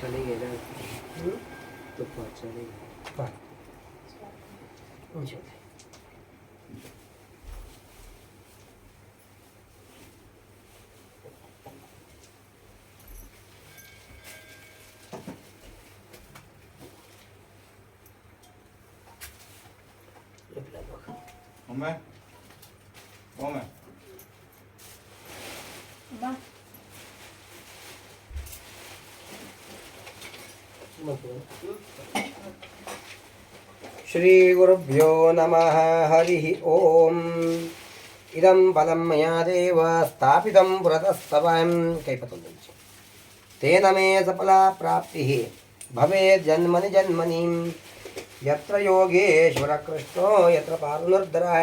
ಚಳಿಗೆ ತುಪ್ಪ ಚಳಿಗೆ ಒಮ್ಮೆ ಒಮ್ಮೆ ಶ್ರೀ ಗುರುಭ್ಯೋ ನಮಃ ಹರಿ ಓಂ ಇದಂ ಪದಂ ಮಯಾ ದೇವ ಸ್ಥಾಪಿತಂ ಪುರತಸ್ತವಂ ಕೈಪತುಂಚ ತೇನ ಮೇ ಸಫಲಾ ಪ್ರಾಪ್ತಿಃ ಭವೇತ್ ಜನ್ಮನಿ ಜನ್ಮನಿ ಯತ್ರ ಯೋಗೇಶ್ವರ ಕೃಷ್ಣೋ ಯತ್ರ ಪಾರುನಿರ್ಧರಃ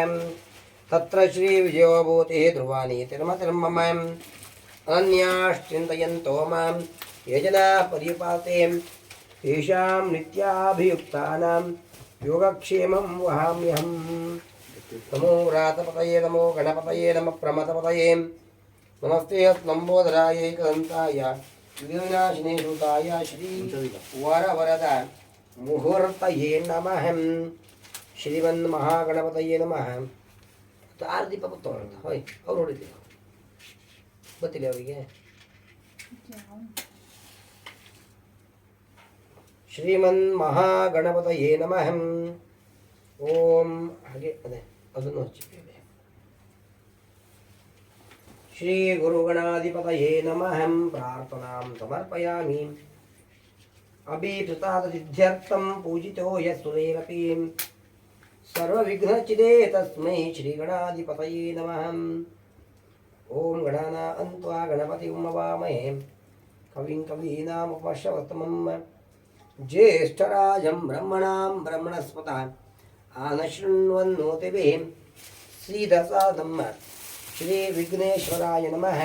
ತತ್ರ ಶ್ರೀ ವಿಜಯೋಭೂತಿಃ ಧ್ರುವಾನಿ ತಿರ್ಮತಿರ್ಮಮ ಅನ್ಯಾಶ್ಚಿಂತಯಂತೋ ಮಾಂ ಯೇ ಜನಾಃ ಪರ್ಯುಪಾಸತೆ ತೇಷಾಂ ನಿತ್ಯಾಭಿಯುಕ್ತಾನಾಂ ಯೋಗಕ್ಷೇಮಂ ವಹಾಮ್ಯಹಂ. ನಮೋ ವ್ರಾತಪತಯೇ ನಮೋ ಗಣಪತಯೇ ನಮಃ ಪ್ರಮಥಪತಯೇ ನಮಸ್ತೆ ಲಂಬೋದರಾಯ ಏಕದಂತಾಯ ವಿಘ್ನವಿನಾಶಿನೇ ಸೂತಾಯ ಶ್ರೀ ವರವರದ ಮುಹೂರ್ತಯೇ ನಮಃ. ಶ್ರೀಮನ್ ಮಹಾಗಣಪತಯೇ ನಮಃ. ಆರು ದೀಪ ಬರ್ತವಂತ ಹೋಯ್ ಅವ್ರು ಹೊಡಿತೀವಿ ಗೊತ್ತಿಲ್ಲ ಅವರಿಗೆ. ಶ್ರೀಮನ್ ಮಹಾಗಣಪತಯೇ ನಮಃ. ಓಂ ಹಾಗೆ ಅದೇ ಅದನ್ನು ಹಚ್ಚಿದ್ದೇವೆ. ಶ್ರೀ ಗುರುಗಣಾಧಿಪತಯೇ ನಮಃ. ಪ್ರಾರ್ಥನಾಂ ಸಮರ್ಪಯಾಮಿ. ಅಭೀಪ್ಸುತಾದಸಿದ್ಧ್ಯರ್ಥಂ ಪೂಜಿತೋ ಯಸ್ಸುರೇರಪಿ ಸರ್ವವಿಘ್ನಚಿದೇ ತಸ್ಮೈ ಶ್ರೀಗಣಾಧಿಪತಯೇ ನಮಃ. ಓಂ ಗಣಾನಾಂ ತ್ವಾ ಗಣಪತಿಂ ಹವಾಮಹೇ ಕವಿಂ ಕವೀನಾಮುಪಶ್ರವಸ್ತಮಂ ಜ್ಯೇಷ್ಠರಾಜಂ ಬ್ರಹ್ಮಣಾಂ ಬ್ರಹ್ಮಣಸ್ಪತಃ ಆನಶೃಣ್ವನ್ನೋತಿಭಿಃ ಸೀದಸಾದಂ. ಶ್ರೀ ವಿಘ್ನೇಶ್ವರಾಯ ನಮಃ.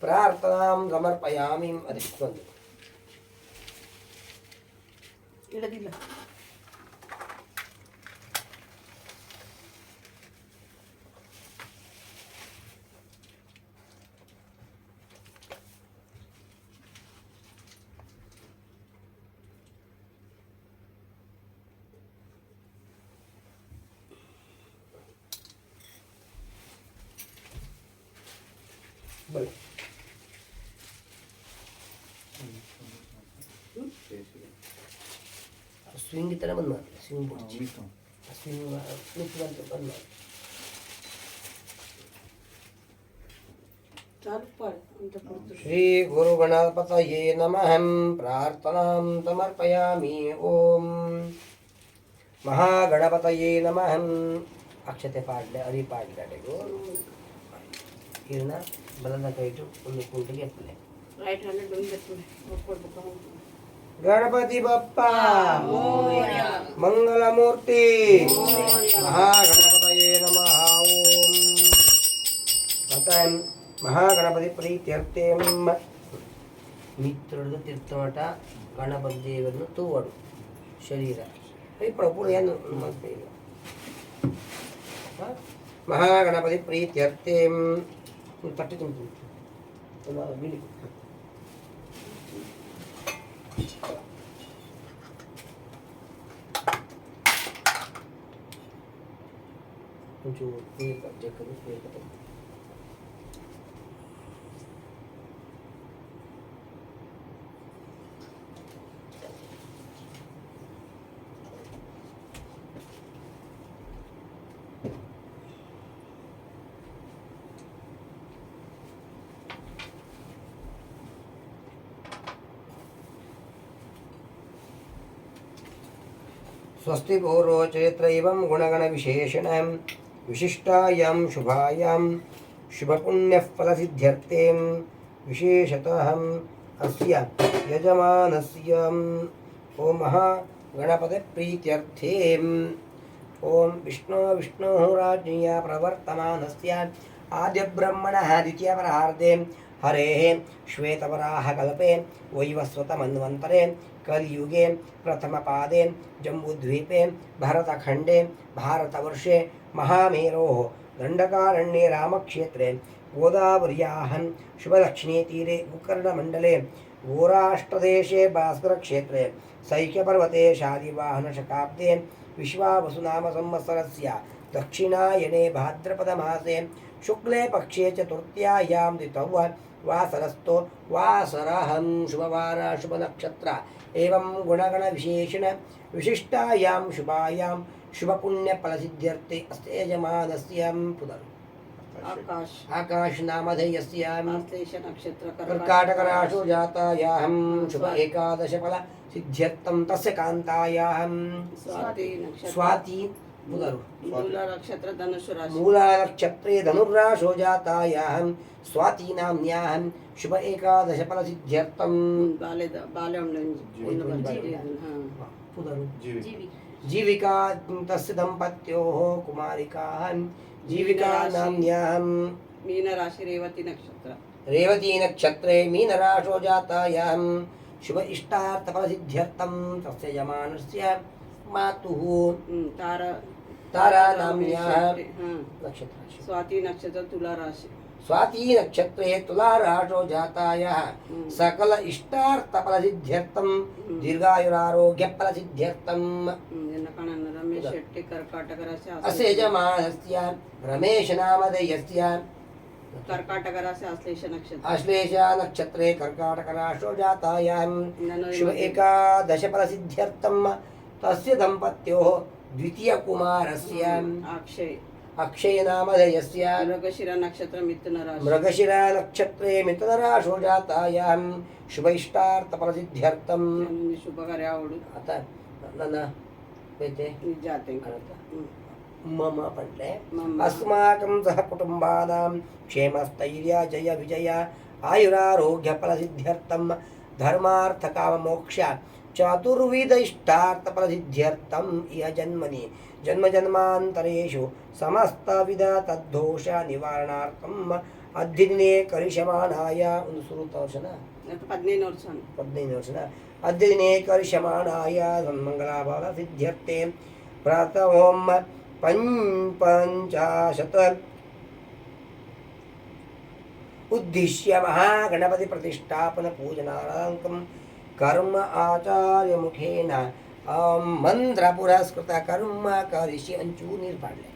ಪ್ರಾರ್ಥನಾಂ ಸಮರ್ಪಯಾಮಿ. ಅದಕ್ಕೊಂದು ಇಡದಿಲ್ಲ. ಬಳಿ ಸ್ವಿಂಗ್ ಥರ ಬಂದು ಮಾಡಿ ಸ್ವಿಂಗ್ ಬಿಡ್ಚಿ ಸ್ವಿಂಗ್ ಮಿತ್ ಬಂತು ಬಂದು ಮಾಡಿ. ಶ್ರೀ ಗುರು ಗಣಪತಯೇ ನಮಃ. ಪ್ರಾರ್ಥನಾಂ ಸಮರ್ಪಯಾಮಿ. ಓಂ ಮಹಾಗಣಪತಯೇ ನಮಃ. ಅಕ್ಷತೆ ಪಾಡ್ಲೆ ಅರಿ ಪಾಡ್ಲೆಗೂ ಇರ್ನ ಬಲದ ಕೈಟು ಒಂದು ಕುಂಟಿಗೆ ಎತ್ತಲೆ. ರೈಟ್ ಹ್ಯಾಂಡ್ ಡೊಂಗೆ ಕೊಡ್ಬೇಕು. ಗಣಪತಿ ಬಪ್ಪ ಮಂಗಲಮೂರ್ತಿ ಮಹಾಗಣಪತಯೇ ನಮಃ. ಓಂ ಮತ್ತೆ ಮಹಾಗಣಪತಿ ಪ್ರೀತ್ಯರ್ಥೇ ಮಿತ್ರರದ ತೀರ್ಥಮಠ ಗಣಪತಿ ದೇವರನ್ನು ತೂವಡು ಶರೀರ ಪ್ರಭು ಏನು ಮಾಡ್ತೀವಿ. ಮಹಾಗಣಪತಿ ಪ್ರೀತ್ಯರ್ಥೇ ತಟ್ಟಿ ತುಂಬ ಬಿಳಿ ಒಂಚೂರು ಜಕ್ಕದು ಸ್ವಸ್ತಿ ಪೂರ್ವ ಚೈತ್ರ ಇವಂ ಗುಣಗಣ ವಿಶೇಷಣ ವಿಶಿಷ್ಟಾಯಾಂ ಶುಭಾಯಾಂ ಶುಭಪುಣ್ಯಃ ಫಲಸಿದ್ಧ್ಯರ್ಥೇ ವಿಶೇಷತಃ ಅಸ್ಯ ಯಜಮಾನಸ್ಯ ಓಂ ಮಹಾಗಣಪತಿ ಪ್ರೀತ್ಯರ್ಥೇ ಓಂ ವಿಷ್ಣು ರಾಜ್ಞಿಯ ಪ್ರವರ್ತಮಾನಸ್ಯ ಆದ್ಯಬ್ರಹ್ಮಣಃ ದ್ವಿತೀಯಪರಾರ್ಧೆ ಹರೇಃ ಶ್ವೇತವರಾಹಕಲ್ಪೆ ವೈವಸ್ವತಮನ್ವಂತರೆ ಕಲಿಯುಗೆ ಪ್ರಥಮಪಾದೆ ಜಂಬೂದ್ವೀಪೆ ಭರತಖಂಡೆ ಭಾರತवर्षे महामेरोः दण्डकारण्ये रामक्षेत्रे गोदावर्याः शुभदक्षिणे तीरे गोकर्णमण्डले घोराष्ट्रदेशे भास्करक्षेत्रे सैक्यपर्वते शालिवाहनशकाब्दे विश्वावसुनाम संवत्सरस्य दक्षिणायने भाद्रपदमासे शुक्ले पक्षे चतुर्थ्यायां ऋतौ वासरस्थो वासरहं शुभवार शुभनक्षत्र एवं गुणगणविशेषण विशिष्टायां शुभायां शुभपुण्यफलसिद्ध्यर्थे अस्य यजमानस्य पुनर् आकाश आकाश नामधेयस्यां आश्लेष नक्षत्र कर्काटकराशो जातायाहं शुभ एकादशफल सिद्ध्यर्थं तस्य कान्तायाहं स्वाति नक्षत्र स्वाति पुनरु मूला नक्षत्र धनुषु राशि मूला नक्षत्रे धनुर्राशो जातायाहं स्वाति नाम्न्याहं शुभ एकादशफल सिद्ध्यर्थं बाले पुनरु जीवी जीविका तस्य दम्पत्योः कुमारिकाः जीविका नाम्न्याहं मीन राशि रेवती नक्षत्र रेवती नक्षत्रे मीनराशो जातायां शुभ इष्टार्थफलसिद्ध्यर्थं तस्य यजमानस्य मातुः तारा नाम्न्याः नक्षत्रराशि स्वाति नक्षत्र तुला राशि स्वाति नक्षत्रे तुलाराशो जातायाः सकल इष्टार्थफलसिद्ध्यर्थं दीर्घायुरारोग्यफलसिद्ध्यर्थं रमेश शेट्टी कर्काटक राशि अस्य यजमानस्य रमेश नामधेयस्य कर्काटक राशि आश्लेष नक्षत्र आश्लेष नक्षत्रे कर्काटकराशो जातायां शुभ एकादशफलसिद्ध्यर्थं तस्य दम्पत्योः द्वितीयकुमारस्य अक्षय नामधेयस्य मृगशिरा नक्षत्र मिथुन राशि मृगशिरा नक्षत्रे मिथुनराशो जातायां शुभ इष्टार्थफलसिद्ध्यर्थं शुभ कार्य आवडू आता ನನ್ನ ಬೇತೆ जाते मम पडले मम. अस्माकं सह कुटुम्बानां क्षेमस्थैर्य जय विजय आयुरारोग्यफलसिद्ध्यर्थं धर्मार्थकाममोक्ष चतुर्विध इष्टार्थफलसिद्ध्यर्थं इह जन्मनि जन्मजन्मान्तरेषु समस्तविध तद्दोष निवारणार्थम् अद्यदिने करिष्यमाणाय ಒಂದು ಸುರುತ ವರ್ಷನ 15 ವರ್ಷನ अद्यदिने करिष्यमाणाय सन्मङ्गलाफल सिद्ध्यर्थे प्रथमों पंचाशत उद्दिश्य महागणपति प्रतिष्ठापन पूजनार्थं कर्म आचार्य मुखेन मंत्र पुरस्कृत कर्म करिष्ये अंचू निर्पाडले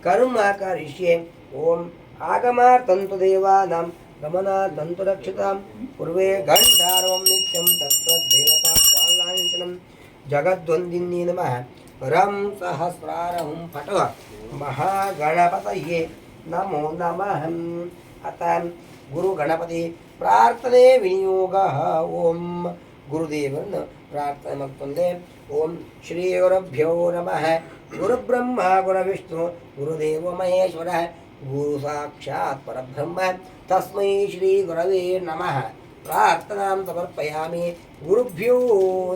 कर्म करिष्ये ओम आगमार्थं देवानां गमनार्थं रक्षतां पूर्वे घण्टारवं नित्यं तत्त्वदेवता वाङ्लाञ्चनं जगद्वन्दिन्ये नमः रं सहस्रारहं फट महागणपतये नमो नमः अतः गुरुगणपति प्रार्थने विनियोगः ओम गुरुदेवन प्रार्थने मक्तुंदे ओम श्री गुरुभ्यो नमः गुरुब्रह्मा गुरुविष्णु गुरुदेव महेश्वरः गुरु साक्षात् परब्रह्म तस्मै श्री गुरवे नमः प्रार्थनां समर्पयामि गुरुभ्यो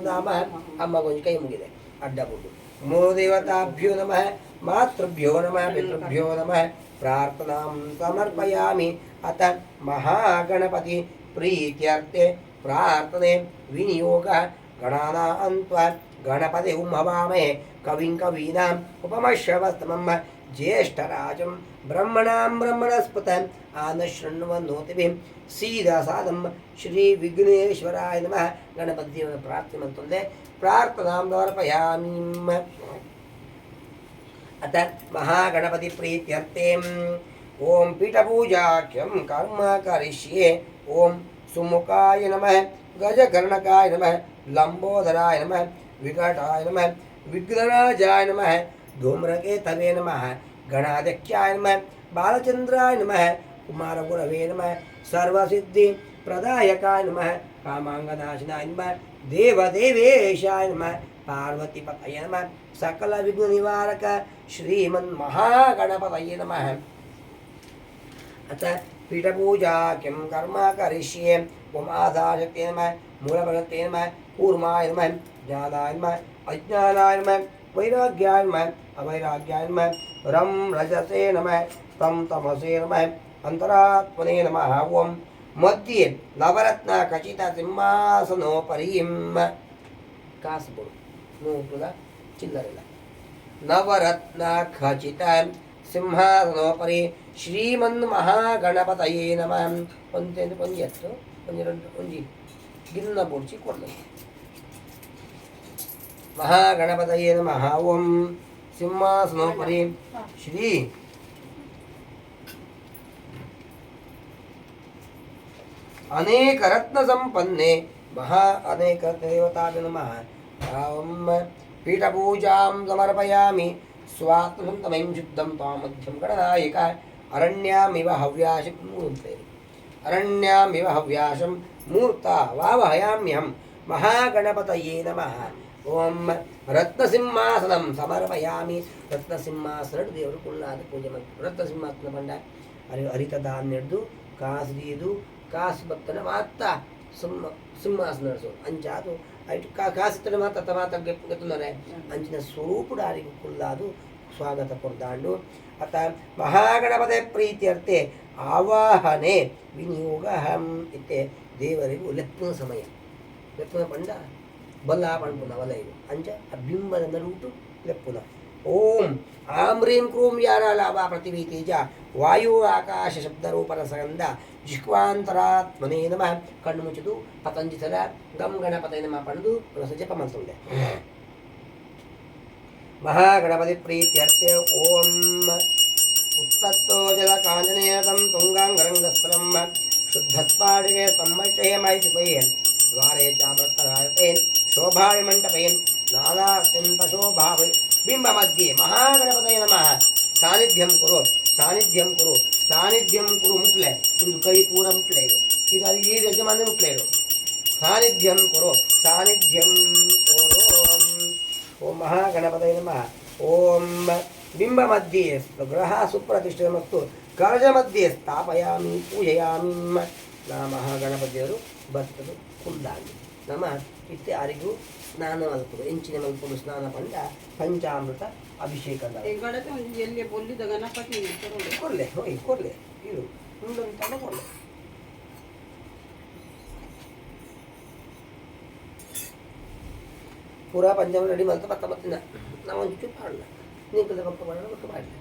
नमः अम्म ಕೊಂಚ ಕೈ ಮುಗಿದೆ ಅಡ್ಡ ಬಿಡು ನಮೋ ದೇವತಾಭ್ಯೋ ನಮಃ मातृभ्यो नमः पितृभ्यो नमः प्रार्थनां समर्पयामि अत महागणपति प्रीत्यर्थे प्रार्थने विनियोगः गणानान्त्वा गणपति हवामहे कविं कवीनाम् उपमश्रवस्तमं ज्येष्ठराजं ब्रह्मणां ब्रह्मणस्पत आनशृण्वन्नोतिभिः सीदासादं श्री विघ्नेश्वराय नमः गणपति प्रार्थने प्रार्थनां समर्पयामि अत महागणपति प्रीत्यर्थे ओम पीठपूजाख्यं कर्म करिष्ये ओम सुमुखाय नमः गजकर्णकाय नमः लंबोदराय नमः विकटाय नमः विघ्नराजाय नमः धूम्रकेतवे नमः गणाध्यक्षाय नमः बालचंद्राय नमः कुमारगुरवे नमः सर्वसिद्धि प्रदायकाय नमः कामांगनाशनाय नमः देवदेवेशाय नमः पार्वतीपतये नमः सकल विघ्न निवारक श्रीमन्महागणपतये नमः अतः पीठपूजाख्यं कर्म करिष्ये ओम आधारशक्ते नमः मूलभगवते नमः कूर्माय नमः ज्ञानाय नमः अज्ञानाय नमः वैराग्याय नमः अवैराग्याय नमः रं रजसे नमः तं तमसे नमः अंतरात्मने नमः ओम मध्ये नवरत्न खचित सिंहासनोपरिं कासुबुडु नोटुला चिल्लरिಲ್ಲ नवरत्न खचित ಸಿಂಹಾಸನೋಪರಿ ಶ್ರೀಮನ್ಮಹಾಗಣಪತಯೇ ನಮಃ. ಒಂದು ಎತ್ತು ಒಂದೆರಡು ಒಂಜಿ ಗಿನ್ನ ಬುಡ್ಚಿ ಕೊಡಲಿ. ಮಹಾಗಣಪತಯೇ ನಮಃ. ಓಂ ಸಿಂಹಾಸನೋಪರಿ ಶ್ರೀ ಅನೇಕ ರತ್ನ ಸಂಪನ್ನೆ ಮಹಾ ಅನೇಕ ದೇವತಾಭ್ಯ ನಮಃ. ಓಂ ಪೀಠಪೂಜಾಂ ಸಮರ್ಪಯಾಮಿ ಸ್ವಾತ್ಮಸಂತಮಯಂ ಶುದ್ಧಂ ತ್ವಾಮಧ್ಯಂ ಗಣನಾಯಕ ಅರಣ್ಯಾಮಿವ ಹವ್ಯಾಶಂ ಮೂರ್ತೆ ಅರಣ್ಯಾಮಿವ ಹವ್ಯಾಶಂ ಮೂರ್ತ ವಾವಹಯಾಮ್ಯಹಂ ಮಹಾಗಣಪತಯೇ ನಮಃ. ಓಂ ರತ್ನಸಿಂಹಾಸನಂ ಸಮರ್ಪಯಾಮಿ. ರತ್ನಸಿಂಹಾಸನ ದೇವರು ಕುಳ್ಳಾದ ಪೂಜೆ ಮಾಡ್ತಾರೆ. ರತ್ನಸಿಂಹಾಸನ ಬಂಡ ಹರಿತ ಧಾನ್ಯದ್ದು ಕಾಸು ಕಾಸು ಭಕ್ತನ ಮಾತ ಸಿಂಹಾಸನ ನಡೆಸೋದು ಅಂಚಾದು ಐಟು ಕಾಸಿತ್ತನ ಮಾತ ಗೆತ್ತುನರೆ ಅಂಚಿನ ಸ್ವರೂಪುಡು ಆರಿಗೂ ಕುಲ್ಲಾದು ಸ್ವಾಗತ ಕೊರ್ದಾಂಡು. ಅತ ಮಹಾಗಣಪತಿ ಪ್ರೀತ್ಯರ್ಥೆ ಆವಾಹನೆ ವಿನಿಯೋಗ ಹಂ ಇತ್ತೆ ದೇವರಿಗೂ ಲೆಪ್ಪನ ಸಮಯ ಲೆಪ್ಪನ ಪಂಡ ಬಲ್ಲ ಪಂಪುನ ವಲ ಇದು ಅಂಚ ಆ ಬಿಂಬದ ನಡುಟು ಲೆಪ್ಪುನ. ಓಂ ಆಂ ಹ್ರೀಂ ಕ್ರೂಂ ಯಾರ ಲಾಭ ಪೃಥಿವೀ ತೇಜ ವಾಯು ಆಕಾಶ ಶಬ್ದರೂಪರ ಸಂಗಂಧ ಜಿಹ್ವಾಂತರಾತ್ಮನೇ ನಮಃ. ಕಣ್ಣು ಮುಚ್ಚಿದು ಪತಂಜಿಸಲ ಗಂ ಗಣಪತಿ ನಮಃ ಪಡೆದು ಜಪ ಮಂತ್ರುಂಡೆ. ಮಹಾಗಣಪತಿ ಪ್ರೀತ್ಯರ್ಥೆ ಓಂ ಉತ್ತತ್ತೋ ಜಲ ಕಾಂಜನೇಯತಂ ತುಂಗಾಂಗರಂಗಸ್ಥಲಂ ಶುದ್ಧಸ್ಫಾಟಿಕೆ ಸಂವೈಷಯಮೈ ಶುಭಯೇನ್ ದ್ವಾರೇ ಚಾಮೃತರಾಯತೇನ್ ಶೋಭಾವಿ ಮಂಟಪೇನ್ ನಾನಾತ್ಯಂತ ಶೋಭಾವೈ ಬಿಂಬ ಮಧ್ಯೆ ಮಹಾಗಣಪತಯ ನಮಃ. ಸಾನ್ನಿಧ್ಯಂ ಕುರು ಸಾನ್ನಿಧ್ಯಂ ಕುರು ಸಾನ್ನಿಧ್ಯಂ ಕುರು ಮುಕ್ಲೆ ಒಂದು ಕೈ ಪೂರ ಮುಕ್ಲೆ ಇದು ಇದು ಅಲ್ಲಿ ಈ ಯಜಮಾನ ಮುಕ್ಲೆ ಇದು. ಸಾನ್ನಿಧ್ಯಂ ಕುರು ಸಾನ್ನಿಧ್ಯಂ ಕುರು. ಓಂ ಮಹಾಗಣಪತಯ ನಮಃ. ಓಂ ಬಿಂಬ ಮಧ್ಯೆ ಗೃಹ ಸುಪ್ರತಿಷ್ಠಿತ ಮತ್ತು ಕರ್ಜ ಮಧ್ಯೆ ಸ್ಥಾಪಯಾಮಿ ಪೂಜೆಯಾಮಿ. ನಾ ಮಹಾಗಣಪತಿಯವರು ಬರ್ತದು ಕುಲ್ದಾಗಿ ನಮ್ಮ ಇತ್ತೆ ಯಾರಿಗೂ ಸ್ನಾನ ಮಲ್ಪುದು ಎಂಚಿನ ಮಲ್ಪುದು ಸ್ನಾನ ಪಂಡ ಪಂಚಾಮೃತ ಅಭಿಷೇಕ ಎಲ್ಲಿ ಬೊಲ್ಲಿದ ಗಣಪತಿ ಕೊರ್ಲೆ ಹೋಯ್ ಕೊರ್ಲೆ ಇರು ಮುಂದೊಂದು ಕೊರ್ಲೆ. ಪೂರಾ ಪಂಚಾಮೃತ ರೆಡಿ ಮಲ್ತ ಬತ್ತ ಮತ್ತಿನ ನಾವು ಒಂದು ಚೂರು ಮಾಡಲ್ಲ ನೀವು ಕದ ಪಕ್ಕ ಮಾಡೋಣ ಮತ್ತು ಮಾಡಲಿ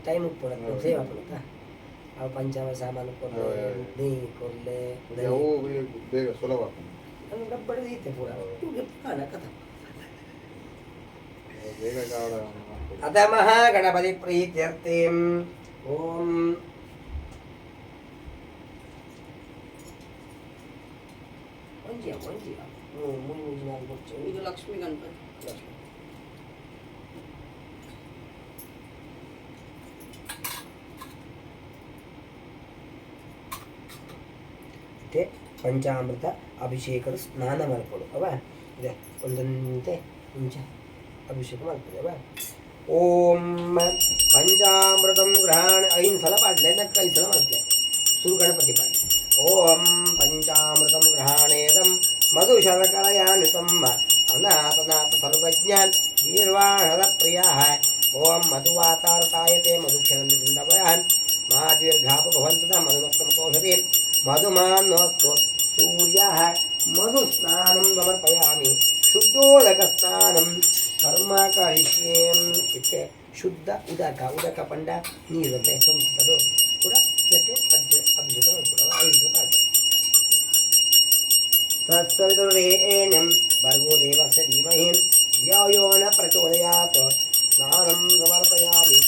ಟೈಮ್ ಉಪ್ಪು ಸೇವ್ ಹಾಕೋಣ. ಅವು ಪಂಚಾಮೃತ ಸಾಮಾನು ಕೊರ್ಲೆ ನೆಯ್ಯಿ ಕೊರ್ಲೆ ಬೇಗ ಸುಲಭ ಡಬ್ಬಡಿ ಐತೆ ಪೂರ ಕಥ. ಅತ ಮಹಾಗಣಪತಿ ಪ್ರೀತ್ಯರ್ಥೆ ಓಂ ಮಂಜಿಯ ಮಂಜಿಯ ಮುಯಿ ನಾಲ್ಕು ಇದು ಲಕ್ಷ್ಮೀ ಗಣಪತಿ. ಪಂಚಾಮೃತ ಅಭಿಷೇಕದ ಸ್ನಾನ ಮಾಡ್ಕೊಡು ಅವ ಇದೆ ಒಂದೊಂದೇ ಇಂಚ ಅಭಿಷೇಕ ಮಾಡ್ತದೆ ಅವ. ಓಂ ಪಂಚಾಮೃತಂ ಗ್ರಹಣ 5 ಸಲ ಪಾಡ್ಲೆ ನಕ್ಕ 5 ಸಲ ಮಾಡ್ಲೆ ಸುರು ಗಣಪತಿ ಪಾಡ್ಲೆ. ಓಂ ಪಂಚಾಮೃತಂ ಗ್ರಹಣೇದಂ ಮಧು ಶರಕರಯಾನಿತಂ ಅನಾಥನಾಥ ಸರ್ವಜ್ಞಾನ್ ಗೀರ್ವಾಣದ ಪ್ರಿಯ. ಓಂ ಮಧುವಾತಾರತಾಯತೆ ಮಧುಕ್ಷರಂದಿ ಸಿಂಧವಯಾನ್ ಮಹಾದೀರ್ಘಾಪ ಭವಂತದ ಮಧುಮತ್ತಮತೋಷಧಿ ಮಧುಮಾನ್ನೋಕ್ತೋ ಸೂರ್ಯ ಮಧು ಸ್ನಾನಂ ಸಮರ್ಪಯಾಮಿ ಶುದ್ಧೋದಕ ಸ್ನಾನಂ ಕರ್ಮ ಕರಿಷ್ಯೇಂ. ಇತ್ತೆ ಶುದ್ಧ ಉದಕ ಪಂಡ ನೀರಂತೆ ಸಂಸ್ಕೃತದು ಕೂಡ ಇದಕ್ಕೆ ಅಭಿಷೇಕ ಮಾಡಿಕೊಡುವ 5 ಪಾಠ. ತತ್ಸವಿತುರ್ವರೆಣ್ಯಂ ಭರ್ಗೋ ದೇವಸ್ಯ ಧೀಮಹಿ ಧಿಯೋ ಯೋ ನ ಪ್ರಚೋದಯಾತ್. ಸ್ನಾನಂ ಸಮರ್ಪಯಾಮಿ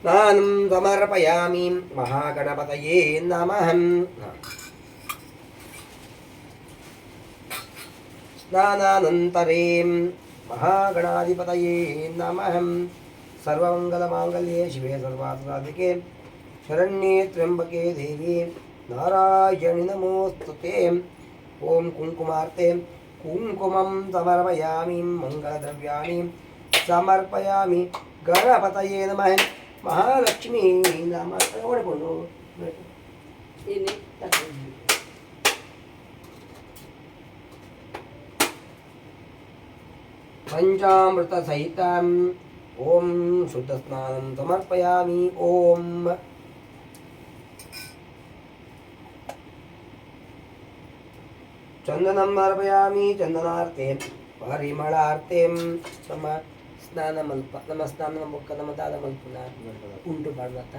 ಸ್ನಾನಂ ಸಮರ್ಪಯಾಮಿ ಮಹಾಗಣಪತಯೇ ನಮಃ. ಸ್ನಾನಾನಂತರೇ ಮಹಾಗಣಾಧಿಪತಯೇ ನಮಃ. ಸರ್ವಮಂಗಲಮಾಂಗಲ್ಯೆ ಶಿವೆ ಸರ್ವಾರ್ಥಸಾಧಿಕೆ ಶರಣ್ಯೇ ತ್ರ್ಯಂಬಕೆ ದೇವಿ ನಾರಾಯಣಿ ನಮೋಸ್ತುತೆ. ಓಂ ಕುಂಕುಮಾರ್ತೆ ಕುಂಕುಮಂ ಸಮರ್ಪಯಾಮಿ ಮಂಗಲದ್ರವ್ಯಾಣಿ ಸಮರ್ಪಯಾಮಿ ಗಣಪತಯೇ ನಮಃ. ಮಹಾಲಕ್ಷ್ಮೀ ನಾಮ ಓಡಿಕೊಂಡು ಪಂಚಾಮೃತ ಸಹಿತ ಓಂ ಶುದ್ಧ ಸ್ನಾನಂ ಸಮರ್ಪಯಾಮಿ. ಓಂ ಚಂದನಂ ಅರ್ಪಯಾಮಿ ಚಂದನಾರ್ತೆ ಪರಿಮಳಾರ್ತೆ. ನಮ್ಮ ಸ್ನಾನ ಮಲ್ಪ ನಮ್ಮ ಸ್ನಾನ ಬೊಕ್ಕ ನಮ್ಮ ದಾದ ಮಲ್ಪುನ ಉಂಟು ಪಾಡ್ನತ್ತ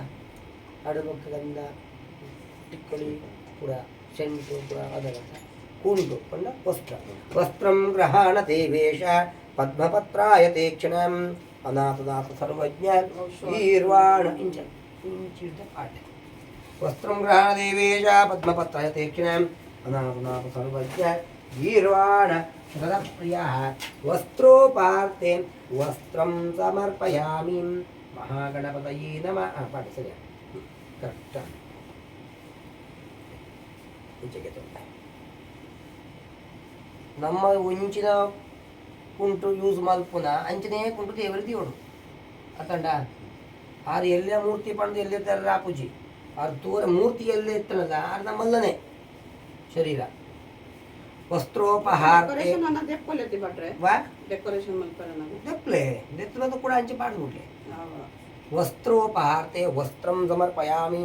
ಅಡು ಬೊಕ್ಕ ಗಂಧ ಟಿಕ್ಕಳಿ ಪುರ ಸೆಂಟು ಪುರ ಅದರಂತ ಕುಂಟು ಪಂಡ ವಸ್ತ್ರ ವಸ್ತ್ರಂ ಗ್ರಹಾಣ ದೇವೇಶ ಪದ್ಮಪತ್ರಾಯ ತೇ ಕ್ಷಣಂ ಅನಾಥನಾಥ ಸರ್ವಜ್ಞ ಗೀರ್ವಾಣ ಇಂಚಿದ ಪಾಠ ವಸ್ತ್ರಂ ಗ್ರಹಾಣ ದೇವೇಶ ಪದ್ಮಪತ್ರಾಯ ತೇ ಕ್ಷಣಂ ಅನಾಥನಾಥ ಸರ್ವಜ್ಞ ಗೀರ್ವಾಣ ಪ್ರಿಯ ವಸ್ತ್ರೋಪಾರ್ತೆ ವಸ್ತ್ರಂ ಸಮರ್ಪಯಾಮಿ ಮಹಾಗಣಪತಯೇ ನಮಃ ಪಾಠ ಸರಿಯಾ ಕರೆಕ್ಟ್ ಇಂಚೆಗೆ ನಮ್ಮ ಉಂಚಿನ ಕುಂಟು ಯೂಸ್ ಮಲ್ಪುನ ಅಂಚನೇ ಕುಂಟು ದೇವರಿಗೆ ಓಡು ಅತ್ತಂಡ ಆರು ಎಲ್ಲೇ ಮೂರ್ತಿ ಪಂಡು ಎಲ್ಲೇ ತರ ರಾಪುಜಿ ಆರು ತೂರ ಮೂರ್ತಿ ಎಲ್ಲೇ ಇತ್ತನಲ್ಲ ಆರು ನಮ್ಮಲ್ಲನೇ ಶರೀರ ವಸ್ತ್ರೋಪಹಾರ ದೆಪ್ಲೆ ದೆತ್ತನದು ಕೂಡ ಅಂಚೆ ಪಾಡ್ಬಿಡ್ಲೆ ವಸ್ತ್ರೋಪಹಾರ್ತೆ ವಸ್ತ್ರಂ ಸಮರ್ಪಯಾಮಿ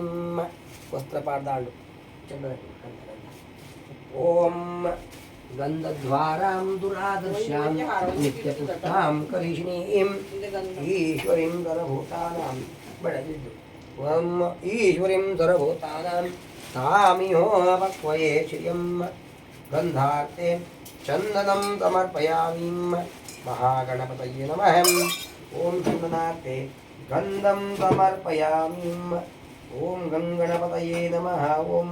ವಸ್ತ್ರ ಪಾಡ್ದಾಳು ಚಂದ ಓಂ ಗಂಧದ್ವಾರಾಂ ದುರಾದರ್ಶಾಂ ನಿತ್ಯಪುಷ್ಟಾಂ ಕರಿಷ್ಣೀಂ ಈಶ್ವರೀಂ ಸರ್ವಭೂತಾನಾಂ ಬಡದಿದ್ದು ಓಂ ಈಶ್ವರೀಂ ಸರ್ವಭೂತಾನಾಂ ತಾಮಿಹೋ ಪಕ್ವಯೇ ಶ್ರಿಯಂ ಗಂಧಾರ್ತೆ ಚಂದನಂ ಸಮರ್ಪಯಾಮಿ ಮಹಾಗಣಪತಯೇ ನಮಃ ಓಂ ಚಂದನಾರ್ತೆ ಗಂಧಂ ಸಮರ್ಪಯಾಮಿ ಓಂ ಗಂಗಣಪತಯೇ ನಮಃ ಓಂ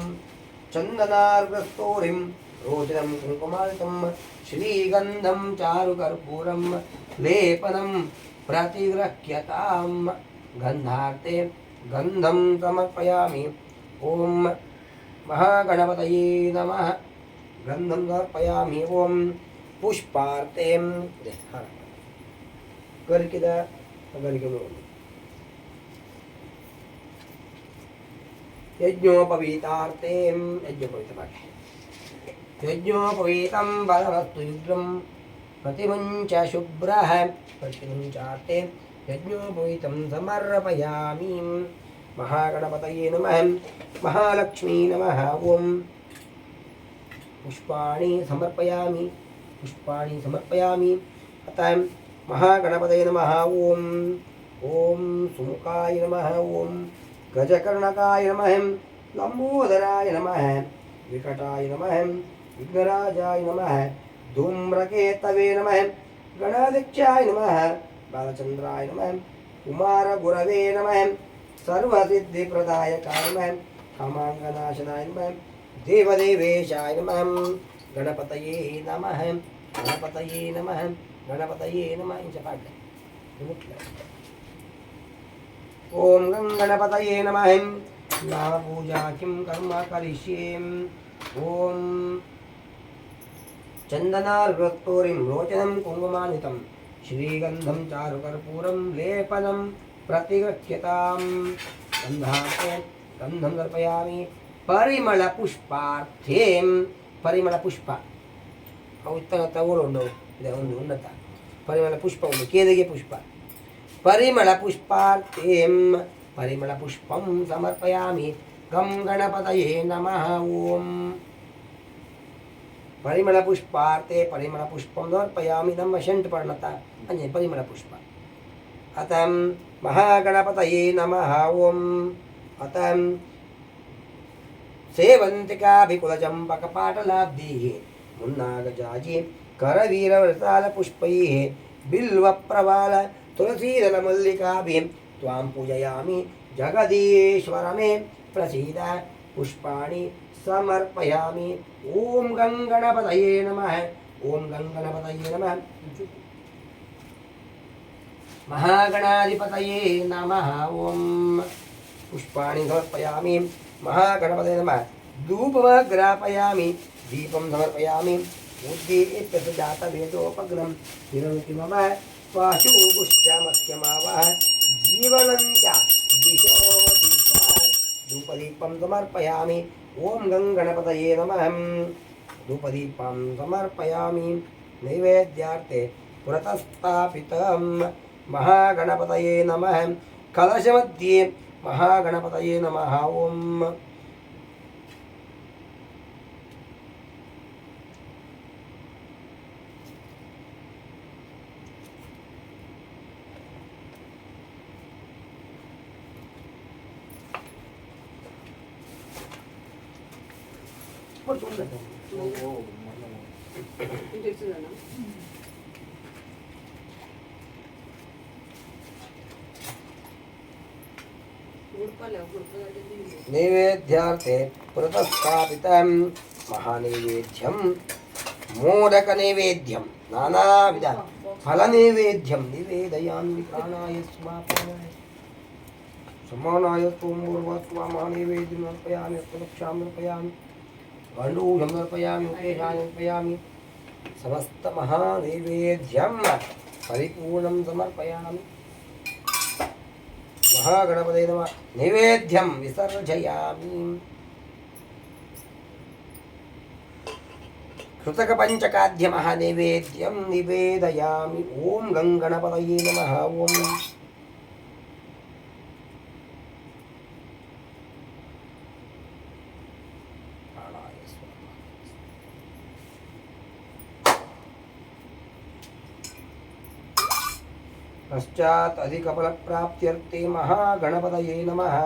ಚಂದನಾರ್ಗಸ್ತೋರಿಂ ರೋಚನಂ ಕುಂಕುಮಾಲಿತಂ ಶ್ರೀಗಂಧಂ ಚಾರುಕರ್ಪೂರಂ ಲೇಪನಂ ಪ್ರತಿಗೃಹ್ಯತಾಂ ಗಂಧಾರ್ತೆ ಗಂಧಂ ಸಮರ್ಪಯಾಮಿ ಓಂ ಮಹಾಗಣಪತಯೇ ನಮಃ ಗಂಧಂ ಸಮರ್ಪಯಾಮಿ ಓಂ ಪುಷ್ಪಾರ್ತೆ ಗರಿಕಿದ ಗರಿಕೆ ಯಜ್ಞೋಪವೀತಾರ್ತೆ ಯಜ್ಞೋಪವೀತವಾಗಿ ಯಜ್ಞೋಪವೀತಂ ಬಲವಸ್ತು ಯುಗ್ರಂ ಪ್ರತಿಮುಂಚ ಶುಭ್ರಃ ಪ್ರತಿಮುಂಚಾರ್ತೆ ಯಜ್ಞೋಪವೀತಂ ಸಮರ್ಪಯಾಮಿ ಮಹಾಗಣಪತಯೇ ನಮಃ ಮಹಾಲಕ್ಷ್ಮೀ ನಮಃ ಓಂ पुष्पाणि समर्पयामि अतः महागणपतये नमः ओम ओम सुमुखाय नमः ओम गजकर्णकाय नमः लंबोदराय नमः विकटाय नमः विघ्नराजाय नमः धूम्रकेतवे नमः गणाध्यक्षाय नमः बालचंद्राय नमः कुमारगुरवे नमः सर्वसिद्धिप्रदायकाय नमः कामांगनाशनाय नमः देवदेवेशाय नमः गणपतये नमः गणपतये नमः गणपतये नमः इंच पाठ ओम गणपतये नमः नाम पूजा किं कर्म करिष्ये ओम चंदनार्घस्तोरिं रोचनं कुंकुमानितं श्रीगंधं चारुकर्पूरं लेपनं प्रतिगृह्यतां गन्धार्थे गंधं समर्पयामि ಪರಿಮಳ ಪುಷ್ಪಾರ್ಥೇ ಪರಿಮಳ ಪುಷ್ಪ ಅವು ಇತ್ತ ತಗೊಳ್ಳುಂಡು ಇದೆ ಒಂದು ಉನ್ನತ ಪರಿಮಳ ಪುಷ್ಪ ಉಂಟು ಕೇದಿಗೆ ಪುಷ್ಪ ಪರಿಮಳ ಪುಷ್ಪಾರ್ಥೇ ಪರಿಮಳ ಪುಷ್ಪಂ ಸಮರ್ಪಯಾಮಿ ಗಂ ಗಣಪತಯೇ ನಮಃ ಓಂ ಪರಿಮಳ ಪುಷ್ಪಾರ್ಥೇ ಪರಿಮಳ ಪುಷ್ಪಂ ಸಮರ್ಪಯಾಮಿ ನಮ್ಮ ಶಂಟ್ ಪರ್ಣತ ಅಂಜೆ ಪರಿಮಳ ಪುಷ್ಪ ಅತಂ ಮಹಾಗಣಪತಯೇ ನಮಃ ಓಂ ಅತಂ सेवन्तिकाभिकुलचम्पकपाटलाब्धीः मुन्नागजाजी करवीरवृतालपुष्पैः बिल्वप्रवाल तुलसीदलमल्लिकाभिः त्वां पूजयामि जगदीश्वर मे प्रसीद पुष्पाणि समर्पयामि ॐ गङ्गणपतये नमः ॐ गङ्गणपतये नमः महागणाधिपतये नमः ॐ पुष्पाणि समर्पयामि महागणपतये नमः धूपमग्रापयामि दीपं समर्पयामि उद्दीप्य जातवेदोपग्रं हिरण्यति मम पाशुगुश्चमस्यमावः जीवनं च दिशो दिशा धूपदीपं समर्पयामि ॐ गङ्गणपतये नमः धूपदीपं समर्पयामि नैवेद्यार्थे पुरतस्थापितं महागणपतये नमः कलशमध्ये महागणपतये नमः ओम ಪಡ್ತುಂಡ ತಿಳಿಸಿದಾನ ನೈವೇದ್ಯಾರ್ಥೆ ಪುರತಸ್ಥಾಪಿತಂ ಮಹಾನೈವೇದ್ಯಂ ಮೋದಕ ನೈವೇದ್ಯಂ ನಾನಾವಿಧ ಫಲ ನೈವೇದ್ಯಂ ನಿವೇದಯಾಮಿ ಪ್ರಾಣಾಯ ಸ್ವಾಪಾನಾಯ ಸಮಾನಾಯ ಸೋಮೂರ್ವಸ್ವ ಮಹಾನೈವೇದ್ಯಂ ಅರ್ಪಯಾಮಿ ಅರ್ಪಣಕ್ಷಾಂ ಅರ್ಪಯಾಮಿ ಗಂಡೂಢಂ ಅರ್ಪಯಾಮಿ ಉಪೇಶಾಂ ಅರ್ಪಯಾಮಿ ಸಮಸ್ತ ಮಹಾನೈವೇದ್ಯಂ ಪರಿಪೂರ್ಣಂ ಸಮರ್ಪಯಾಮಿ महागणपतये नमः नैवेद्यं विसर्जयामि कृतकपञ्चकाद्यमः नैवेद्यं निवेदयामि ॐ गङ्गणपतये नमः ॐ पश्चात् अधिकफलप्राप्त्यर्थे महागणपतये नमः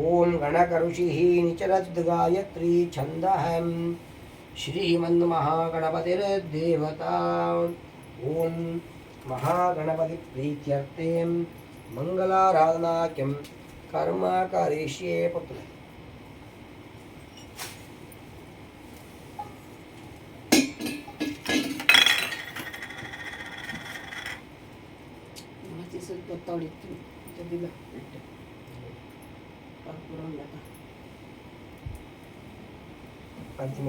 ॐ गणकऋषिः निचरद्गायत्री छन्दः श्रीमन्महागणपतिर्देवता ॐ महागणपतिप्रीत्यर्थे मङ्गलाराधनाख्यं कर्म करिष्ये पुत्र ಗೊತ್ತಾಳಿತ್ತು ಜೊತೆಗೆ ಅಂತಿಮ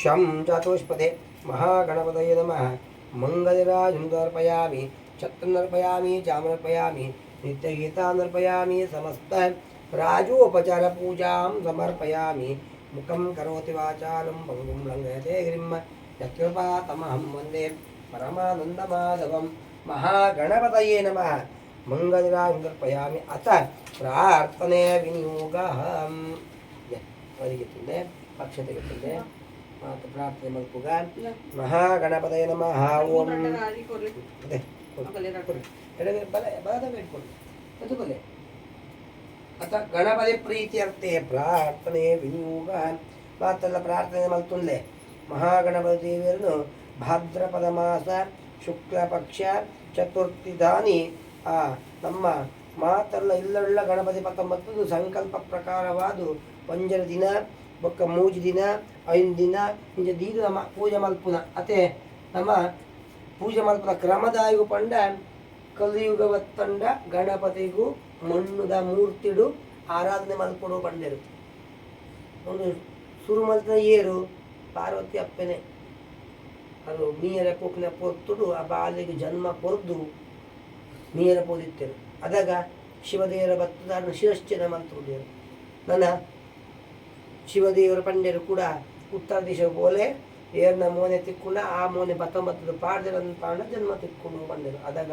शं चतुष्पदे महागणपतये नमः मंगलराजं अर्पयामि छत्रं अर्पयामि चामरं अर्पयामि नित्यगीतां अर्पयामि समस्त राजोपचार पूजां समर्पयामि मुखं करोति वाचालं भङ्गुं लङ्घयते गिरिं यत्कृपातमहं वन्दे परमानन्दमाधवं महागणपतये नमः मंगलराजं अर्पयामि अथ प्रार्थने विनियोगः अक्षते माता प्रार्थने मल्पुग महागणपतये नमः ओम अथ गणपति प्रीत्यर्थे प्रार्थने विनियोगः मातल्ल प्रार्थने मल्तुल्ले महागणपति देवरನ್ನು ಭಾದ್ರಪದ ಮಾಸ ಶುಕ್ಲ ಪಕ್ಷ ಚತುರ್ಥಿ ದಾನಿ ನಮ್ಮ ಮಾತಲ್ಲ ಇಲ್ಲುಳ್ಳ ಗಣಪತಿ 19 ಸಂಕಲ್ಪ ಪ್ರಕಾರವಾದು ಪಂಜರ ದಿನ ಬೊಕ್ಕ ಮೂಜಿ ದಿನ 5 ದಿನ ಇಂಜ ದೀದ ಪೂಜೆ ಮಲ್ಪುನ ಅತೆ ನಮ್ಮ ಪೂಜೆ ಮಲ್ಪುನ ಕ್ರಮದಾಯಿಗು ಪಂಡ ಕಲಿಯುಗವತ್ತಂಡ ಗಣಪತಿಗೂ ಮಣ್ಣುದ ಮೂರ್ತಿಡು ಆರಾಧನೆ ಮಲ್ಪಡು ಪಂಡೆರು ಒಂದು ಶುರು ಮಲ್ಪನ ಏರು ಪಾರ್ವತಿ ಅಪ್ಪನೆ ಅದು ಮೀಯರ ಪೋಕ್ನ ಪೊರ್ತುಡು ಆ ಬಾಲಿಗೆ ಜನ್ಮ ಪೊರ್ದು ಮೀಯರ ಪೋದಿತ್ತರು ಅದಾಗ ಶಿವದೇವರ ಭಕ್ತದಾರನ ಶಿರಶ್ಚನ ಮಲ್ತುಡಿಯರು ನನ್ನ ಶಿವದೇವರ ಪಂಡ್ಯರು ಕೂಡ ಉತ್ತರ ದಿಶ ಬೋಲೆ ಏರ್ನ ಮೋನೆ ತಿಕ್ಕೊಂಡ ಆ ಮೋನೆ 19 ಪಾಡ್ದರ ಪಾಂಡ ಜನ್ಮ ತಿಕ್ಕೊಂಡು ಬಂದರು ಅದಾಗ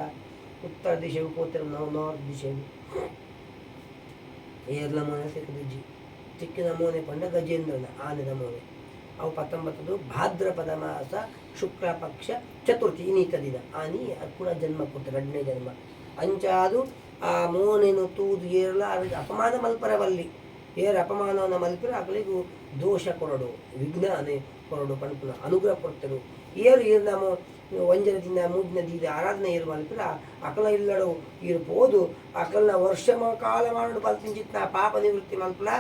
ಉತ್ತರ ದಿಶೆಗೆ ಪೋತಿರು ನಾವು ನಾರ್ತ್ ದಿಶೆಗೆ ಏರ್ನ ಮೋನೆ ತಿಕ್ಕದಿಜ್ಜಿ ತಿಕ್ಕಿನ ಮೋನೆ ಪಂಡ ಗಜೇಂದ್ರನ ಆನೆದ ಮೋನೆ ಅವು 19 ಭಾದ್ರಪದ ಮಾಸ ಶುಕ್ಲ ಪಕ್ಷ ಚತುರ್ಥಿ ಇನ್ನೀತ ದಿನ ಆನಿ ಕೂಡ ಜನ್ಮ ಕೊಡ್ತಾರೆ 2ನೇ ಜನ್ಮ ಅಂಚಾದು ಆ ಮೋನೆನು ತೂದು ಏರಲ ಅದಕ್ಕೆ ಅಪಮಾನ ಮಲ್ಪರವಲ್ಲಿ ಏರ ಅಪಮಾನವನ್ನು ಮಲ್ಪರ ಅಕಲಿಗೂ ದೋಷ ಕೊರಡು ವಿಘ್ನ ಕೊರಡು ಪಂಪುನ ಅನುಗ್ರಹ ಕೊಡ್ತರು ಏರು ಏರು ನಮ್ಮ ಒಂಜನ ದಿನ 3ನೇ ದಿನ ಆರಾಧನೆ ಏರು ಮಲ್ಪರ ಅಕಲ ಇಲ್ಲಡು ಇರ್ಬೋದು ಅಕಲ್ನ ವರ್ಷ ಕಾಲ ಮಾಡೋದು ಬಲ್ತಿಂಚಿತ್ ನಾ ಪಾಪ ನಿವೃತ್ತಿ ಮಲ್ಪಲ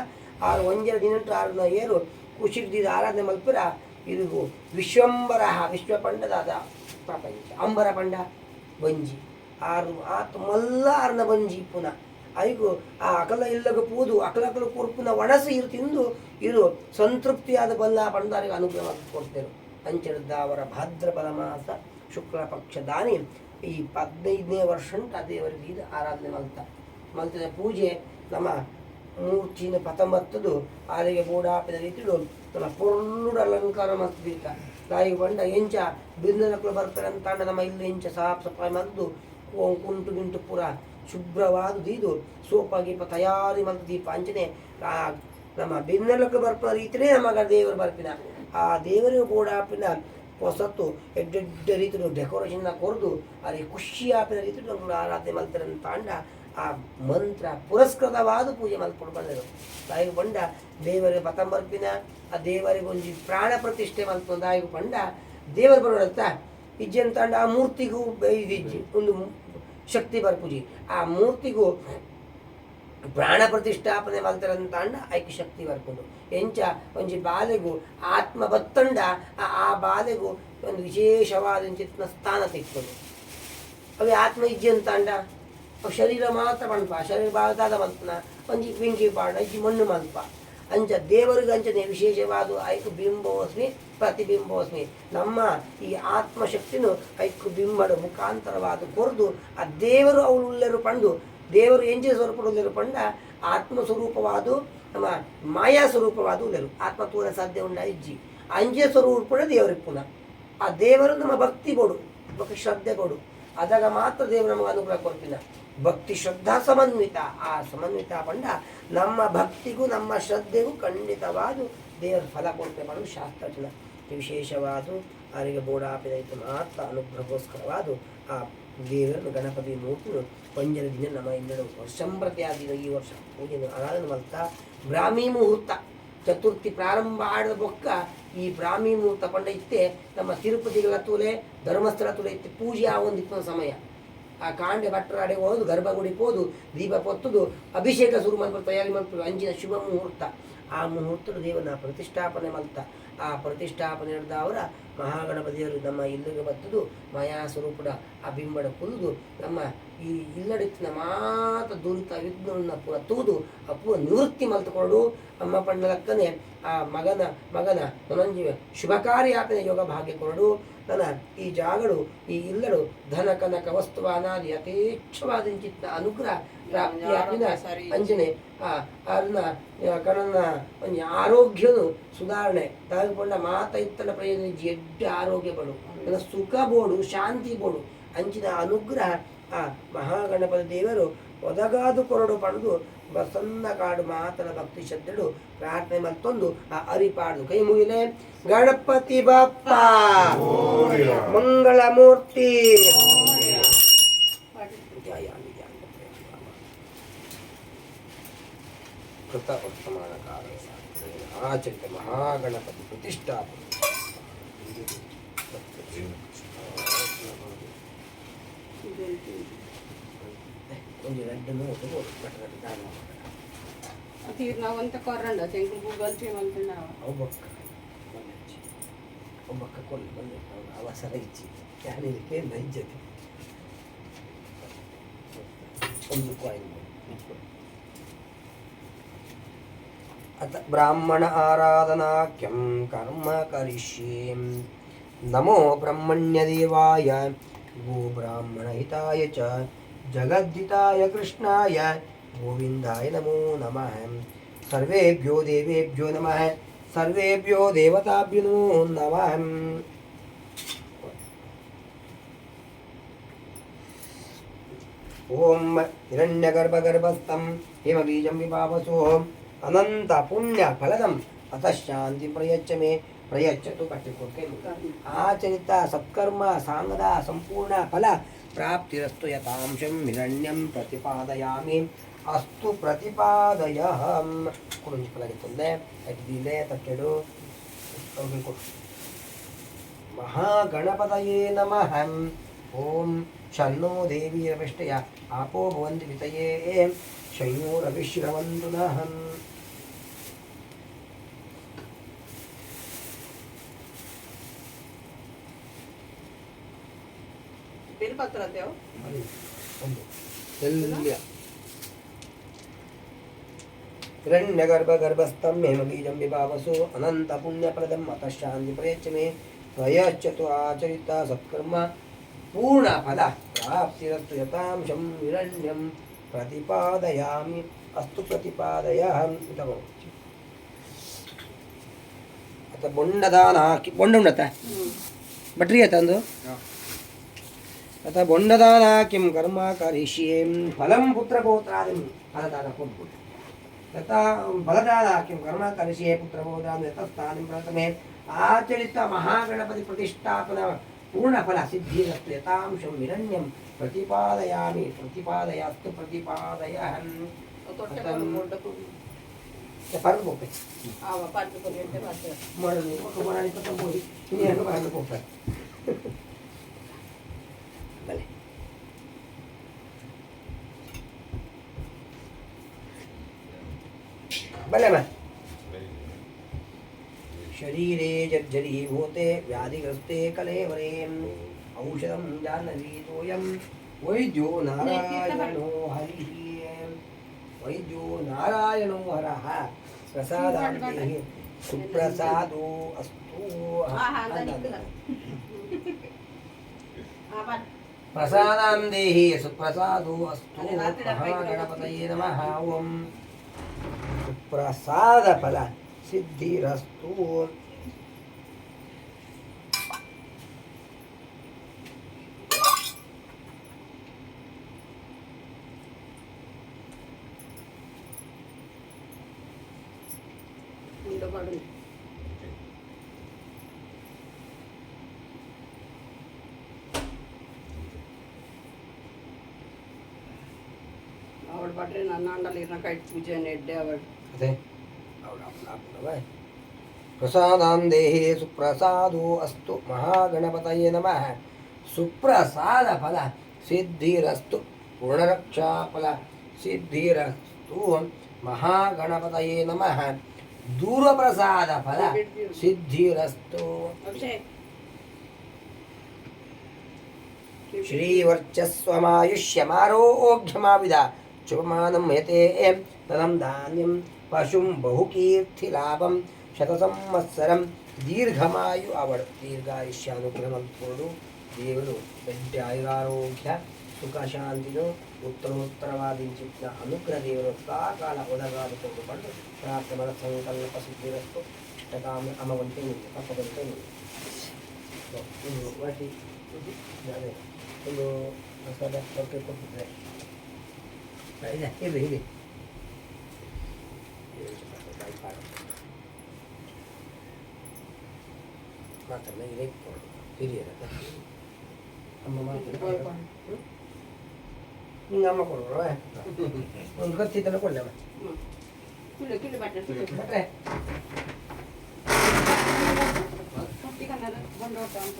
ಆರು ಒಂಜನ ದಿನ ಆರನ ಏರು ಕುಶಿರ್ದಿದ ಆರಾಧನೆ ಮಲ್ಪರ ಇದು ವಿಶ್ವಂಬರ ವಿಶ್ವ ಪಂಡದಾದ ಪ್ರಪಂಚ ಅಂಬರ ಪಂಡ ಬಂಜಿ ಆರು ಆತ ಮಲ್ಲ ಆರ್ನ ಬಂಜಿ ಪುನಃ ಐಗು ಆ ಅಕಲ ಇಲ್ಲಗ ಪೂದು ಅಕಲಕಲ ಕುರ್ಪುನ ಒಣಸಿ ಇರು ತಿಂದು ಇರು ಸಂತೃಪ್ತಿಯಾದ ಬಲ್ಲ ಪಂಡಾರಿಗೆ ಅನುಗ್ರಹ ಕೊಡ್ತೇವೆ ಅಂಚೆಡ್ದ ಅವರ ಭಾದ್ರಪದ ಮಾಸ ಶುಕ್ಲ ಪಕ್ಷ ದಾನಿ ಈ 15ನೇ ವರ್ಷ ಉಂಟು ದೇವರಿಗೆ ಇದು ಆರಾಧನೆ ಮಲ್ತದ ಪೂಜೆ ನಮ್ಮ ಮೂರ್ತಿನ ಪತಂಬತ್ತದು ಆರಿಗೆ ಬೋಡಾಪಿದ ರೀತಿಡು ನಮ್ಮ ಪೊರ್ಲುಡು ಅಲಂಕಾರ ಮಲ್ತದೀಕ ತಾಯಿಗೆ ಬಂಡ ಎಂಚ ಬಿಂದನಕ್ಕಳು ಬರ್ತಾರೆ ಅಂತ ನಮ್ಮ ಇಲ್ಲಿ ಎಂಚ ಸಾಫ್ ಸಫಾಯಿ ಮದ್ದು ಕುಂಟು ಗಿಂಟು ಪೂರ ಶುಭ್ರವಾದ ಇದು ಸೋಪ ಗೀಪ ತಯಾರಿ ಮಲ್ತ ದೀಪ ಅಂಚನೆ ನಮ್ಮ ಬಿನ್ನಲಕ್ಕೆ ಬರ್ಪ ರೀತಿಯೇ ನಮಗ ದೇವರು ಬರ್ಪಿನ ಆ ದೇವರಿಗೆ ಬೋಡಾಪಿನ ಹೊಸತ್ತು ಎಡ್ಡೆಡ್ಡ ರೀತಿಯ ಡೆಕೋರೇಷನ್ನ ಕೊರದು ಅಲ್ಲಿ ಖುಷಿ ಆಪಿನ ರೀತಿ ನಮ್ಗೆ ಆರಾಧನೆ ಮಲ್ತಾರೆ ಅಂತ ತಾಂಡ ಆ ಮಂತ್ರ ಪುರಸ್ಕೃತವಾದ ಪೂಜೆ ಮಲ್ಕೊಂಡು ಬಂದರು ತಾಯಿಗೆ ಬಂಡ ದೇವರಿಗೆ ಪತಂಬರ್ಪಿನ ಆ ದೇವರಿಗೆ ಒಂದು ಪ್ರಾಣ ಪ್ರತಿಷ್ಠೆ ಮಲ್ಕೊಂಡು ತಾಯಿಗೆ ಬಂಡ ದೇವರು ಬರೋಡತ್ತ ಇಜ್ಜೆ ಅಂತಂಡ ಆ ಮೂರ್ತಿಗೂ ಇದಿಜ್ಜಿ ಒಂದು ಶಕ್ತಿ ಬರ್ಪುಜಿ ಆ ಮೂರ್ತಿಗೂ ಪ್ರಾಣ ಪ್ರತಿಷ್ಠಾಪನೆ ಮಲ್ತಾರೆ ಅಂತ ಅಂಡ ಐಕ್ಯ ಶಕ್ತಿ ಬರ್ಕೊಂಡು ಎಂಚ ಒಂಜಿ ಬಾಲೆಗೂ ಆತ್ಮ ಬತ್ತಂಡ ಆ ಬಾಲೆಗೂ ಒಂದು ವಿಶೇಷವಾದ ಚಿತ್ನ ಸ್ಥಾನ ತೆಕ್ಕೊಂಡು ಅవి ಆತ್ಮ ಇಜ್ಜೆ ಅಂತ ಅಂಡ ಅವು ಶರೀರ ಮಾತ್ರ ಮಲ್ಪ ಶರೀರ ಬಾಳದಾದ ಮಲ್ಪನ ಒಂಜಿ ಬೆಂಕಿ ಪಾಡ ಇಜ್ಜಿ ಮಣ್ಣು ಮಲ್ಪ ಅಂಚ ದೇವರಿಗೆ ಅಂಚನೆ ವಿಶೇಷವಾದ ಐಕು ಬಿಂಬೋಸ್ಮಿ ಪ್ರತಿಬಿಂಬೋಸ್ಮಿ ನಮ್ಮ ಈ ಆತ್ಮಶಕ್ತಿನೂ ಐಕು ಬಿಂಬದ ಮುಖಾಂತರವಾದ ಕೊರದು ಆ ದೇವರು ಅವಳು ಉಳ್ಳೆರು ಪಂಡು ದೇವರು ಎಂಜೆ ಸ್ವರೂಪಡುವುದರ ಪಂಡ ಆತ್ಮ ಸ್ವರೂಪವಾದು ನಮ್ಮ ಮಾಯಾ ಸ್ವರೂಪವಾದ ಉಳ್ಳೆರು ಆತ್ಮ ತೂರ ಸಾಧ್ಯ ಉಂಡ ಇಜ್ಜಿ ಅಂಜೆ ಸ್ವರೂಪ ದೇವರಿಗೆ ಪುನಃ ಆ ದೇವರು ನಮ್ಮ ಭಕ್ತಿ ಕೊಡು ಭಕ್ತಿ ಶ್ರದ್ಧೆ ಕೊಡು ಅದಾಗ ಮಾತ್ರ ದೇವರು ನಮಗೆ ಅನುಗ್ರಹ ಕೊಡ್ತಿನ ಭಕ್ತಿ ಶ್ರದ್ಧಾ ಸಮನ್ವಿತ ಆ ಸಮನ್ವಿತ ಪಂಡ ನಮ್ಮ ಭಕ್ತಿಗೂ ನಮ್ಮ ಶ್ರದ್ಧೆಗೂ ಖಂಡಿತವಾದ ದೇವರ ಫಲ ಕೊಡ್ತೇವೆ ಮಾಡೋದು ಶಾಸ್ತ್ರಜ್ಞ ವಿಶೇಷವಾದ ಅವರಿಗೆ ಬೋಡಾಪಿದ ಮಾತ್ರ ಅನುಗ್ರಹಗೋಸ್ಕರವಾದ ಆ ದೇವರನ್ನು ಗಣಪತಿ ಮೂರ್ತಿನು ಪಂಜರ ದಿನ ನಮ್ಮ ಇನ್ನೆರಡು ವರ್ಷಂಪ್ರತಿ ಆದಿನ ಈ ವರ್ಷ ಪೂಜೆಯನ್ನು ಆರಾಧನೆ ಮಾಡ್ತಾ ಬ್ರಾಹ್ಮಿ ಮುಹೂರ್ತ ಚತುರ್ಥಿ ಪ್ರಾರಂಭ ಆಡಿದ ಬೊಕ್ಕ ಈ ಬ್ರಾಹ್ಮಿ ಮುಹೂರ್ತ ಪಂಡ ಇತ್ತೆ ನಮ್ಮ ತಿರುಪತಿಗಳ ತೂಲೆ ಧರ್ಮಸ್ಥಳ ತೂಲೆ ಇತ್ತೆ ಪೂಜೆ ಆ ಒಂದಿತ್ತು ಸಮಯ ಆ ಕಾಂಡೆ ಭಟ್ರ ಅಡೆ ಹೋದು ಗರ್ಭಗುಡಿ ಹೋದು ದೀಪ ಪೊತ್ತುದು ಅಭಿಷೇಕ ಶುರು ಮಾಡ್ಬೋದು ತಯಾರಿ ಮಾಡ್ಬೋದು ಅಂಚಿನ ಶುಭ ಮುಹೂರ್ತ ಆ ಮುಹೂರ್ತದ ದೇವನ ಪ್ರತಿಷ್ಠಾಪನೆ ಮಲ್ತ ಆ ಪ್ರತಿಷ್ಠಾಪನೆ ನಡೆದ ಅವರ ಮಹಾಗಣಪತಿಯರು ನಮ್ಮ ಇಲ್ಲಿಗೆ ಬತ್ತದು ಮಾಯಾ ಸ್ವರೂಪದ ಆ ಬಿಂಬಡ ಕುಲಿದು ನಮ್ಮ ಈ ಇಲ್ಲಡಿತ್ತಿನ ಮಾತ ದುರಿತ ವಿಘ್ನವನ್ನು ಪೂರ ತೂದು ಆ ಪೂರ ನಿವೃತ್ತಿ ಮಲ್ತುಕೊಂಡು ಅಮ್ಮ ಪಣ್ಣಲಕ್ಕನೆ ಆ ಮಗನ ನನಂಜೀವ ಶುಭಕಾರ್ಯಾಪನೆ ಯೋಗ ಭಾಗ್ಯ ಕೊರಡು ನನ್ನ ಈ ಜಾಗಡು ಈ ಇಲ್ಲಡು ಧನ ಕನಕ ವಸ್ತು ಅನಾದಿ ಯಥೇಚ್ಛವಾದ ಚಿತ್ತ ಅನುಗ್ರಹ ಪ್ರಾಪ್ತಿಯಾಪಿನ ಅಂಜನೆ ಅದನ್ನ ಕಣನ ಒಂದು ಆರೋಗ್ಯನು ಸುಧಾರಣೆ ತಗೊಂಡ ಮಾತ ಇತ್ತನ ಪ್ರಯೋಜನ ಎಡ್ಡ ಆರೋಗ್ಯ ಬಡು ನನ್ನ ಸುಖ ಬೋಡು ಶಾಂತಿ ಬೋಡು ಅಂಚಿನ ಅನುಗ್ರಹ ಆ ಮಹಾಗಣಪತಿ ದೇವರು ಒದಗಾದು ಕೊರಡು ಪಡೆದು ಬಸನ್ನ ಕಾಡು ಮಾತನ ಭಕ್ತಿ ಶ್ರದ್ಧೆಡು ಪ್ರಾರ್ಥನೆ ಮತ್ತೊಂದು ಆ ಅರಿಪಾಡು ಕೈ ಮುಗಿಲೆ ಗಣಪತಿ ಬಪ್ಪ ಮಂಗಳ ಮೂರ್ತಿ ಕೃತ ವರ್ತಮಾನ ಕಾಲ ಆಚರಿತ ಮಹಾಗಣಪತಿ ಪ್ರತಿಷ್ಠಾಪನೆ ಒಂದು ಗಂಟೆನೂ తీరినావంత కొర్రండి శంకులు గూగల్ చేయమంటున్నావా ಒಬ್ಬಕ್ಕ ಕೊಲ್ಲಿ ಬಂದು ಅವಸರ ಇಚ್ಚಿ ಯಾರಿಗೆ ನೈಜತೆ ಒಂದು ಕಾಯಿನ್ ಅತ ಬ್ರಾಹ್ಮಣ ಆರಾಧನಾಖ್ಯಂ ಕರ್ಮ ಕರಿಷ್ಯೆ ನಮೋ ಬ್ರಹ್ಮಣ್ಯ ದೇವಾಯ ಗೋ ಬ್ರಾಹ್ಮಣ ಹಿತಾಯ ಚ ಜಗದ್ದಿತಾಯ ಕೃಷ್ಣಾಯ ಗೋವಿಂದಾಯ ನಮೋ ನಮಃ ಸರ್ವೇಭ್ಯೋ ದೇವೇಭ್ಯೋ ನಮಃ ಸರ್ವೇಭ್ಯೋ ದೇವತಾಭ್ಯೋ ನಮಃ ಓಂ ಹಿರಣ್ಯಗರ್ಭಗರ್ಭಸ್ಥಂ ಹೇಮಬೀಜಂ ವಿಭಾವಸೋ ಅನಂತ ಪುಣ್ಯ ಫಲದಂ ಅತಃ ಶಾಂತಿ ಪ್ರಯಚ್ಛ ಮೇ ಪ್ರಯಚ್ಛತು ಕಟ್ಟಿಕೊಟ್ಟೆ ಆಚರಿತ ಸತ್ಕರ್ಮ ಸಾಂಗದ ಸಂಪೂರ್ಣ ಫಲ ಪ್ರಾಪ್ತಿರಸ್ತು ಯಥಾಂಶಂ ಹಿರಣ್ಯಂ ಪ್ರತಿಪಾದಯಾಮಿ ಅಸ್ತು ಪ್ರತಿಪಾದಯಹಂ ಕುರುಂಜಿ ಫಲಗೆ ತಂದೆ ಅಗ್ದಿಲೆ ತಟ್ಟೆಡು ಕೊಡು ಮಹಾಗಣಪತಯೇ ನಮಃ ಓಂ ಶನ್ನೋ ದೇವಿ ರವಿಷ್ಟಯ ಆಪೋ ಭವಂತಿ ವಿತಯೇ ಶಯೋ ರವಿಶ್ರವಂತು ನಃ बेलपत्र देव ಎಲ್ಲಿ हिरण्यगर्भगर्भस्थं हेमबीजं विभावसु अनन्तपुण्यप्रदम् अतः शान्तिप्रयच्छ मे त्रयश्चतु आचरिता सत्कर्म पूर्णफल प्राप्तिरस्तु यतांशं हिरण्यं प्रतिपादयामि अस्तु प्रतिपादयामि अत बोंडदान हाकि बोंड उंडता बट्री ತಂದು अतः बोंडदान किं कर्म करिष्ये फलं पुत्रपौत्रादिं फलदान पुण्य तथा फलदान किं कर्म करिष्ये पुत्रपौत्रादिं तत्स्थानं प्रथमे आचरित महागणपति प्रतिष्ठापन पूर्णफल सिद्धिरस्तु यतांशं हिरण्यं प्रतिपादयामि प्रतिपादयास्तु प्रतिपादयहं परं पोपे मोडनी कुमारानी पतंग पोही ini yang bahan pope bale bale ma शरीरे जर्जरीभूते व्याधिग्रस्ते कलेवरे औषधं जाह्नवीतोऽयं वैद्यो नारायणो हरिः वैद्यो नारायणो हरः प्रसादान्ते सुप्रसादो अस्तु प्रसादां देहि सुप्रसादो अस्तु महागणपतये नमः ओं सुप्रसादफल सिद्धिरस्तु आवड पाट्रे ನನ್ನ ಅಂಡಲಿನ ಕೈ ಪೂಜೆ ನೆಡ್ಡೆ ಅವಡ್ ಅದೇ प्रसादां देहि सुप्रसादो अस्तु महागणपतये नमः सुप्रसादफल सिद्धिरस्तु पूर्णरक्षाफल सिद्धिरस्तु महागणपतये नमः दूरप्रसादफल सिद्धिरस्तु श्रीवर्चस्वमायुष्यमारोग्यमाविदा शुभमानं यते तदं धान्यं पशुं बहुकीर्तिलाभं शतसंवत्सरं दीर्घमायु आवड दीर्घायुष्यानुग्रहमंतोಡು దేవుడు పెద్ద ఆయురారోగ్య సుఖ శాంతిలో ఉత్తరోత్తరవాదించిన అనుగ్రహ దేవుడు కాకాల ఉదగాలతో పండు ప్రార్థన సంకల్ప సిద్ధిరస్తు ఇష్టకామ అమవంతే తప్పదంతే వాటి అదే ಒಂದು ಪ್ರಸಾದ ಕೊಟ್ಟು ಕೊಟ್ಟಿದ್ರೆ ಇದೆ ಇದೆ ಇದೆ ಮಾತನ್ನ ಇದೆ ಹಿರಿಯರ ಅಮ್ಮ ಮಾತಾಡ ನಿಂಗೆ ಅಮ್ಮ ಕೊಡುವ ಒಂದು ಗೊತ್ತಿದ್ದಲ್ಲ ಕೊಳ್ಳವ ಕಿಳಿ ಬಟ್ಟೆ ಮತ್ತೆ ಬಂದೋಟ ಅಂತ